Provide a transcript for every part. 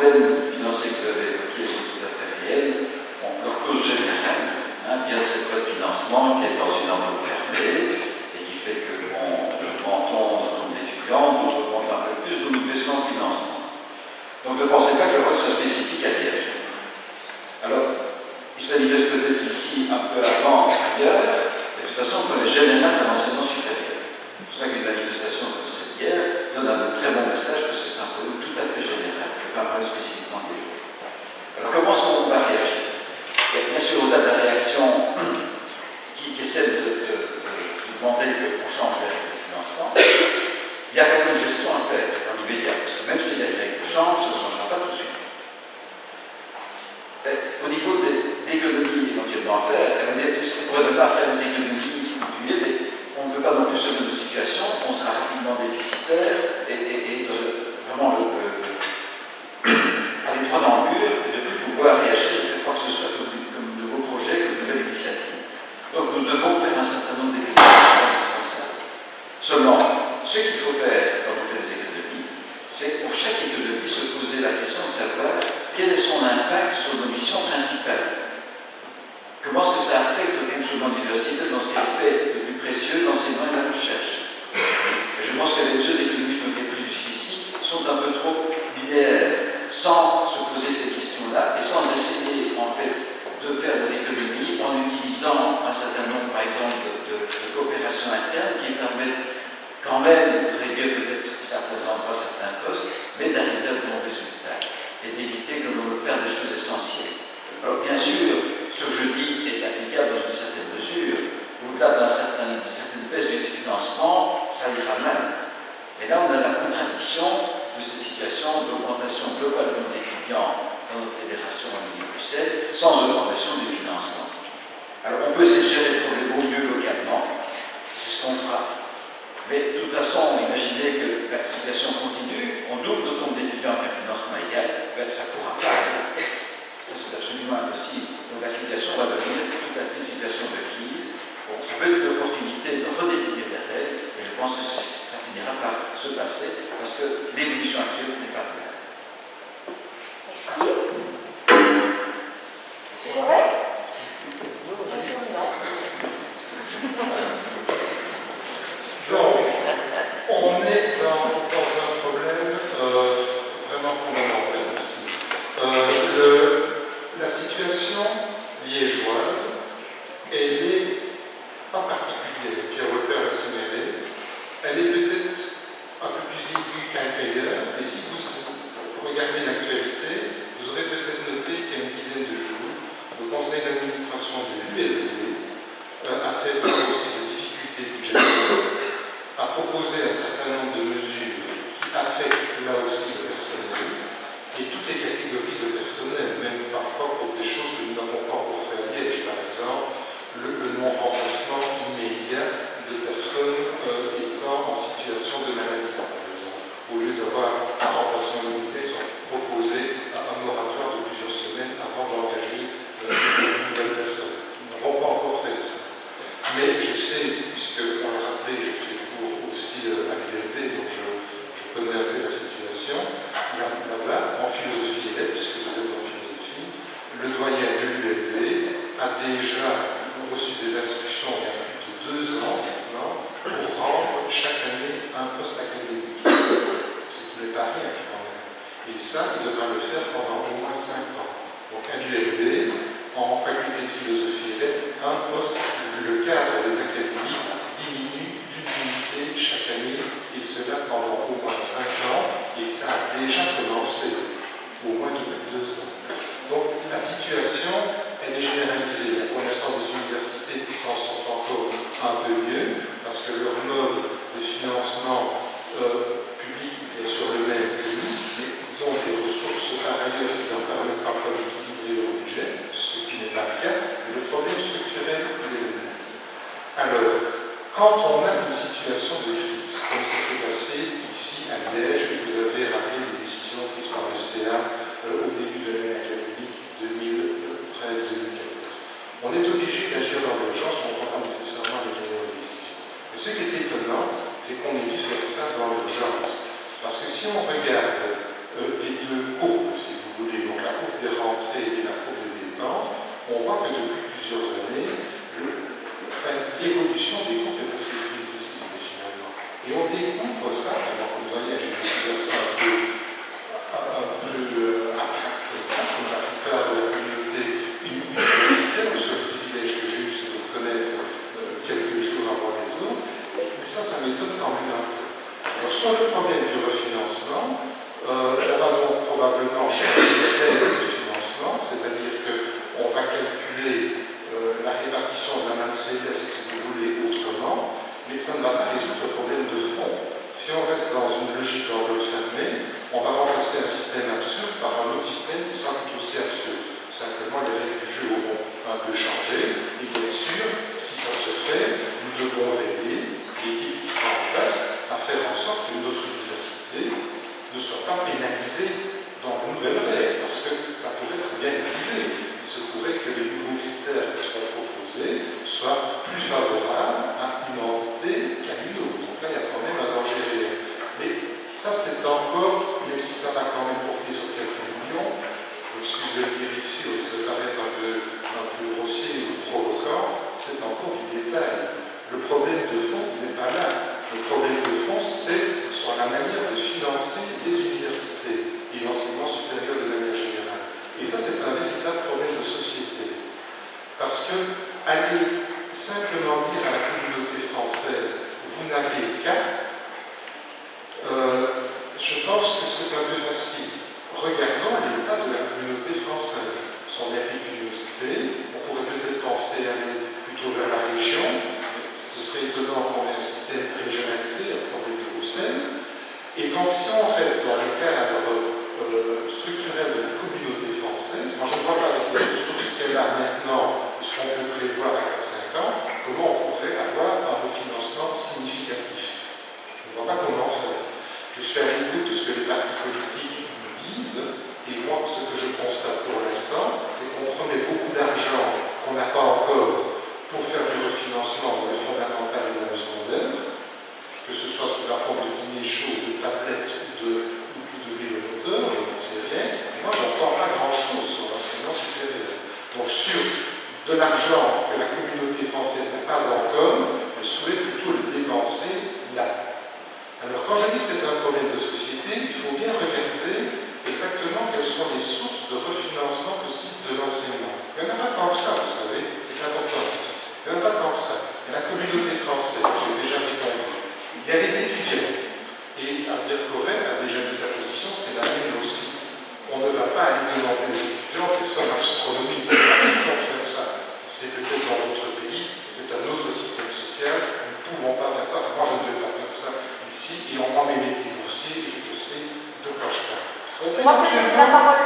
problèmes financiers que vous avez évoqués sont tout à fait réels. Bon, leur cause générale vient de cette loi de financement qui est dans une enveloppe fermée et qui fait que nous augmentons notre nombre d'étudiants, nous augmentons un peu plus, nous baissons le financement. Donc ne pensez pas que le rôle soit spécifique à Liège. Alors, il se manifeste peut-être ici un peu avant, ailleurs, mais de toute façon, on est général de l'enseignement supérieur. C'est pour ça qu'une manifestation comme cette hier donne un très bon message parce que c'est un problème tout à fait général, et pas un problème spécifiquement des jours. Alors comment est-ce qu'on va réagir? Bien sûr, au-delà de la réaction qui essaie de demander qu'on change les règles de financement, il y a quand même une gestion à faire dans l'immédiat, parce que même si les règles changent, ça ne changera pas tout de suite. Au niveau des économies éventuellement à faire, est-ce qu'on pourrait ne pas faire des économies continuées, mais on ne peut pas non plus se mettre dans une situation où on sera rapidement déficitaire et vraiment aller droit dans le mur et de ne plus pouvoir réagir à quoi que ce soit comme nouveau projet, comme nouvelle initiative. Donc nous devons faire un certain nombre d'économies indispensables. Seulement, ce qu'il faut faire quand on fait des économies, c'est pour chaque économie se poser la question de savoir quel est son impact sur nos missions principales. Comment est-ce que ça affecte le fonctionnement de l'université dans ce qu'elle fait de plus précieux, l'enseignement et la recherche? Et je pense que les mesures d'économie qui ont été prises jusqu'ici sont un peu trop linéaires, sans se poser ces questions-là et sans essayer en fait de faire des économies en utilisant un certain nombre, par exemple, de coopérations internes qui permettent quand même de réduire peut-être certains endroits, certains postes, mais d'arriver à de bons résultats et d'éviter que l'on perde des choses essentielles. Alors bien sûr, ce que je dis est applicable dans une certaine mesure. Au-delà d'une certaine baisse du financement, ça ira mal. Et là, on a la contradiction de cette situation d'augmentation globale du nombre d'étudiants dans notre fédération à Bruxelles, sans augmentation du financement. Alors on peut essayer de gérer le problème au mieux localement, c'est ce qu'on fera. Mais de toute façon, imaginez que la situation continue, on double le nombre d'étudiants avec un financement égal, ben, ça ne pourra pas aller. Ça, c'est absolument impossible. Donc la situation va devenir tout à fait une situation de crise. Bon, ça peut être une opportunité de redéfinir les règles, et je pense que ça finira par se passer, parce que l'évolution actuelle n'est pas claire. Merci. C'est vrai? Donc, on est dans un problème vraiment fondamental ici. La situation liégeoise, elle est pas particulière. Pierre Wolper l'a signalé. Elle est peut-être un peu plus aiguë qu'ailleurs, mais si vous regardez l'actualité, vous aurez peut-être noté qu'il y a une dizaine de jours, le conseil d'administration de l'ULB a fait part aussi de difficultés budgétaires, a proposé un certain nombre de mesures qui affectent là aussi le personnel et toutes les catégories de personnel, même parfois pour des choses que nous n'avons pas encore fait à Liège, par exemple le non-remplacement immédiat de personnes étant en situation de maladie, par exemple. Au lieu d'avoir un remplacement immédiat, ils ont proposé un moratoire de plusieurs semaines avant d'engager une nouvelle personne. Nous n'avons pas encore fait ça. Mais je sais, puisque on l'a rappelé, je fais cours aussi à l'ULB, donc je connais un peu la situation. Là-bas, en philosophie et lettres, puisque vous êtes en philosophie, le doyen de l'ULB a déjà reçu des instructions il y a plus de 2 ans maintenant pour rendre chaque année un poste académique. Ce qui n'est pas rien quand même. Et ça, il devra le faire pendant au moins 5 ans. Donc à l'ULB, en faculté de philosophie et lettres, un poste, le cadre des académies diminue d'une unité chaque année, et cela pendant au moins 5 ans, et ça a déjà commencé, au moins depuis 2 ans. Donc la situation, elle est généralisée. Pour l'instant, des universités qui s'en sont encore un peu mieux, parce que leur mode de financement public est sur le même que nous, mais ils ont des ressources par ailleurs qui leur permettent parfois d'équilibrer leur budget, ce qui n'est pas le cas, mais le problème structurel est le même. Alors, quand on a une situation de crise, comme ça s'est passé ici à Liège, et vous avez rappelé les décisions prises par le CA au début de l'année académique 2013-2014, on est obligé d'agir dans l'urgence, on ne prend pas nécessairement les meilleures décisions. Mais ce qui est étonnant, c'est qu'on ait dû faire ça dans l'urgence. Parce que si on regarde les deux courbes, si ça. Alors, vous voyez, j'ai découvert ça un peu abstract comme ça, comme la plupart de la communauté universitaire. Le seul privilège que j'ai eu, c'est de connaître quelques jours avant les autres. Mais ça m'étonne quand même un peu. Alors, sur le problème du refinancement, on va donc probablement changer de règle de financement, c'est-à-dire qu'on va calculer la répartition de la Mercedes, si vous voulez, autrement, mais ça ne va pas résoudre le problème de fond. Si on reste dans une logique d'enveloppe fermée, on va remplacer un système absurde par un autre système qui sera tout aussi absurde. Simplement, les règles du jeu auront un peu changé, et bien sûr, si ça se fait, nous devons veiller, l'équipe qui sera en place, à faire en sorte que notre université ne soit pas pénalisée dans de nouvelles règles, parce que ça pourrait très bien arriver. Il se pourrait que les nouveaux critères qui soient proposés soient plus favorables à une entité qu'à une autre. Donc là, il y a quand même un danger réel. Mais ça, c'est encore, même si ça va quand même porter sur quelques millions, excusez de le dire ici, au risque de paraître un peu grossier ou provoquant, c'est encore du détail. Le problème de fond, il n'est pas là. Le problème de fond, c'est sur la manière de financer les universités et l'enseignement supérieur de manière générale. Et ça, c'est un véritable problème de société. Parce que aller simplement dire à la communauté française, vous n'avez qu'à, je pense que c'est un peu facile. Regardons l'état de la communauté française, son impétuosité. On pourrait peut-être penser aller plutôt vers la région. Ce serait étonnant qu'on ait un système régionalisé, un problème de Bruxelles. Et donc, si on reste dans le cadre structurel de la communauté française, moi je ne vois pas avec les ressources qu'elle a maintenant, ce qu'on peut prévoir à 4-5 ans, comment on pourrait avoir un refinancement significatif. Je ne vois pas comment faire. Je suis à l'écoute de ce que les partis politiques nous disent, et moi, ce que je constate pour l'instant, c'est qu'on promet beaucoup d'argent qu'on n'a pas encore pour faire du refinancement dans le fondamental et dans le secondaire, que ce soit sous la forme de dîner chaud, de tablettes ou de vélo-moteur, je n'en sais rien. Moi, je n'entends pas grand-chose sur l'enseignement supérieur. Donc, sur de l'argent que la communauté française n'a pas encore, je souhaite plutôt le dépenser là. Alors, quand je dis que c'est un problème de société, il faut bien regarder exactement quelles sont les sources de refinancement possibles de l'enseignement. Il n'y en a pas tant que ça, vous savez, c'est important. Il n'y en a pas tant que ça. Il y a la communauté française, j'ai déjà répondu. Il y a les étudiants. Et Albert Corrèze a déjà mis sa position, c'est la mienne aussi. On ne va pas aller demander aux étudiants des sommes astronomiques pour faire ça. Ça se fait peut-être dans d'autres pays, c'est un autre système social, nous ne pouvons pas faire ça. Moi, je ne vais pas faire ça ici, et on m'en met mes boursiers, et je sais de quoi je parle. Moi, je laisse la parole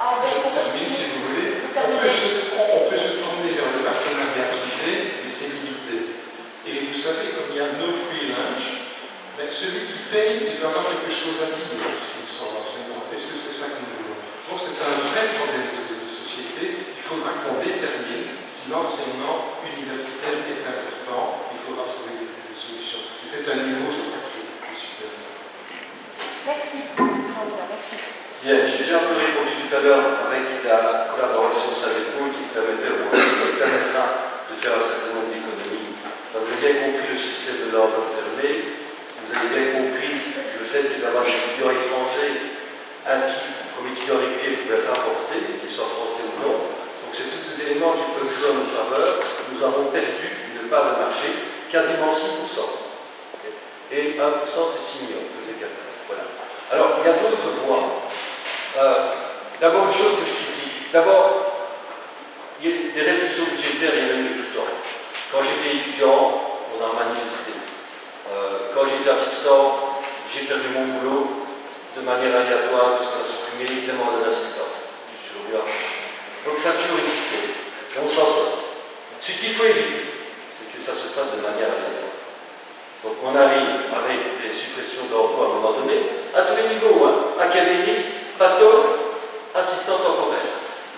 à Je termine, si vous voulez. On peut se tourner vers le partenariat privé, mais c'est limité. Et vous savez, comme il y a no free lunch, ben celui qui paye, il va avoir quelque chose à dire aussi sur l'enseignement. Est-ce que c'est ça que nous voulons? Donc c'est un vrai problème de société. Il faudra qu'on détermine si l'enseignement universitaire est important. Il faudra trouver des solutions. Et c'est un niveau, je crois, qui est super. Merci. Merci. Bien, j'ai déjà un peu répondu tout à l'heure avec la collaboration Saveco qui permettra de faire un certain nombre d'économies. Vous avez bien compris le système de l'enveloppe fermée, vous avez bien compris le fait que d'avoir des étudiants étrangers inscrits comme étudiants réguliers pouvaient rapporter, qu'ils soient français ou non. Donc c'est tous ces éléments qui peuvent jouer en notre faveur. Nous avons perdu une part de marché, quasiment 6%. Et 1%, c'est 6 millions que j'ai qu'à faire. Voilà. Alors, il y a d'autres voies. D'abord, une chose que je critique. D'abord, il y a des restrictions budgétaires, il y en a eu tout le temps. Quand j'étais étudiant, on a manifesté. Quand j'étais assistant, j'ai perdu mon boulot de manière aléatoire parce qu'on a supprimé les demandes d'un assistant. Donc ça a toujours existé. Et on s'en sort. Ce qu'il faut éviter, c'est que ça se fasse de manière aléatoire. Donc on arrive avec des suppressions d'emplois à un moment donné, à tous les niveaux, académique, patho, assistant temporaire.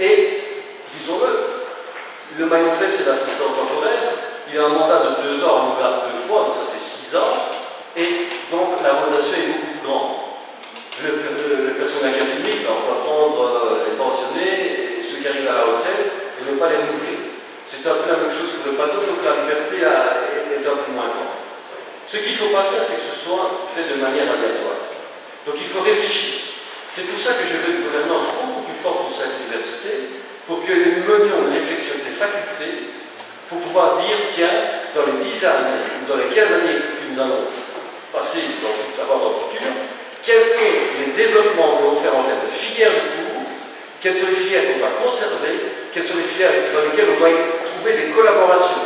Et, disons-le, le maillon faible, c'est l'assistant temporaire. Il a un mandat de 2 ans, renouvelable 2 fois, donc ça fait 6 ans. Et donc la rotation est beaucoup plus grande. Le personnel académique, on va prendre les pensionnés, et ceux qui arrivent à la retraite, et ne pas les renouveler. C'est un peu la même chose que le patho, donc la liberté est un peu moins grande. Ce qu'il ne faut pas faire, c'est que ce soit fait de manière aléatoire. Donc il faut réfléchir. C'est pour ça que je veux une gouvernance beaucoup plus forte pour cette université, pour que nous menions une réflexion avec les facultés, pour pouvoir dire, tiens, dans les 10 années, ou dans les 15 années que nous allons passer, avoir dans le futur, quels sont les développements que nous allons faire en termes de filières de cours, quelles sont les filières qu'on doit conserver, quelles sont les filières dans lesquelles on doit trouver des collaborations,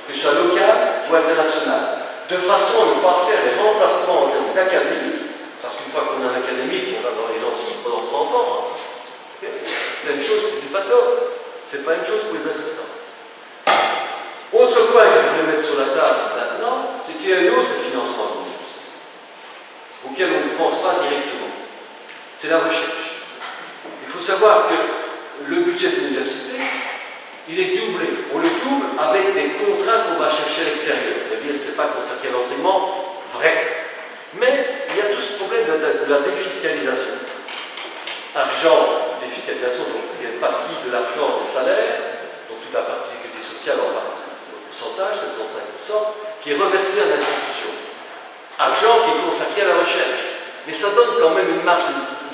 que ce soit locales ou internationales, de façon à ne pas faire les remplacements en termes d'académique, parce qu'une fois qu'on a un académique, on va dans les gencives pendant 30 ans. Hein. C'est une chose pour du bateau, c'est pas une chose pour les assistants. Autre point que je voulais mettre sur la table maintenant, c'est qu'il y a un autre financement de l'université, auquel on ne pense pas directement. C'est la recherche. Il faut savoir que le budget de l'université, il est doublé. On le double avec des contrats qu'on va chercher à l'extérieur. C'est-à-dire, ce n'est pas consacré à l'enseignement vrai. Mais il y a tout ce problème de la défiscalisation. Argent, défiscalisation, donc il y a une partie de l'argent des salaires, donc toute la partie sécurité sociale en pourcentage, 75%, qui est reversé à l'institution. Argent qui est consacré à la recherche. Mais ça donne quand même une marge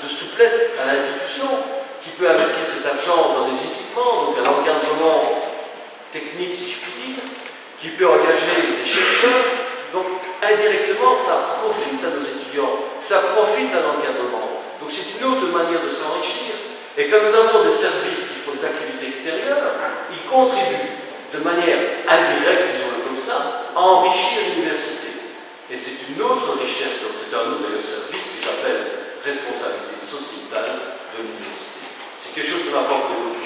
de souplesse à l'institution qui peut investir cet argent dans des équipements, donc un encadrement technique, si je puis dire, qui peut engager des chercheurs. Donc indirectement, ça profite à nos étudiants, ça profite à l'encadrement. Donc c'est une autre manière de s'enrichir. Et quand nous avons des services qui font des activités extérieures, ils contribuent de manière indirecte, disons-le comme ça, à enrichir l'université. Et c'est une autre richesse, donc c'est un autre service que j'appelle responsabilité sociétale de l'université. C'est quelque chose qu'on n'a pas encore évoqué.